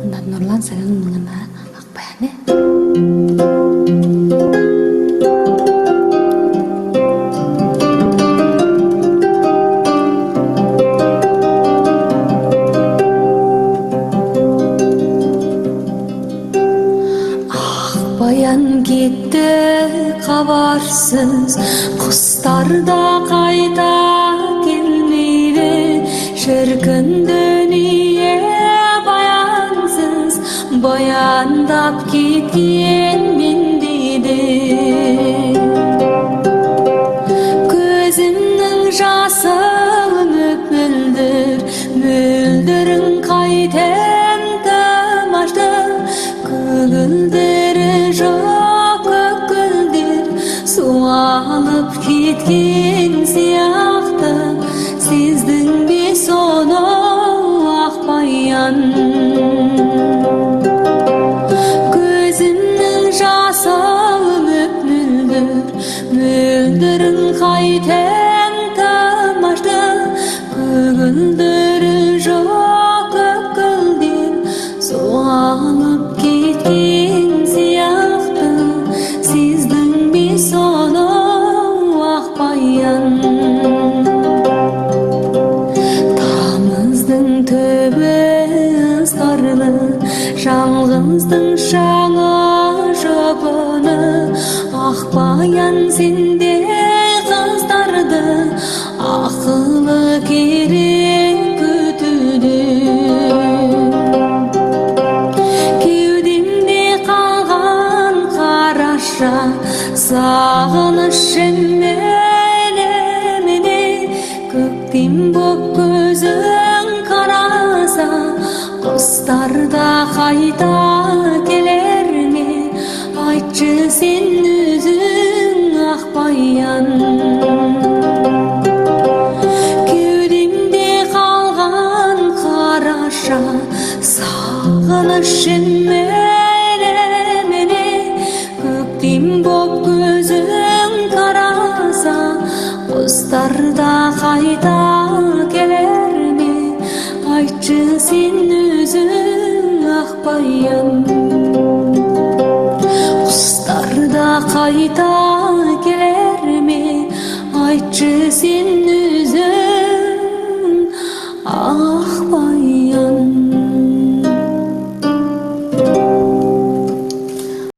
Nurlan senin mingana akbayane. Akbayan gitti kabarsız, kuşlar da kayda gelmeydi, şırkın dünya bayansız, bayandap gitken mindiydi. Gözümnün jasın müldür, müldürün kaytem tamaşdı, kıgıldırı жоқ көккөлдер су алып кеткен сияқты сездің бе соны ақбаян. Көзімнің жасы мөлдір, мөлдірін қайтем тамашты, көгілдірі жоқ көккөлдер су алып кеткен сияқты сездің бе соны ақбаян. Тамыздың түбі ызғарлы, жалғыздың шаңы жабыны, ақбаян сендей қыздарды ақылы керек күтуде. Кеудемде қалған қараша сағынышым әлеміне, көктем боп көзің қараса құстар да қайта келер ме? Айтшы сен өзің ақбаян. Кеудемде қалған қараша сағынышым әлеміне, көктем боп көзің қараса құстар да қайта келер ме? Айтшы сен өзің ақбаян. Құстар да қайта келер ме? Айтшы сен өзің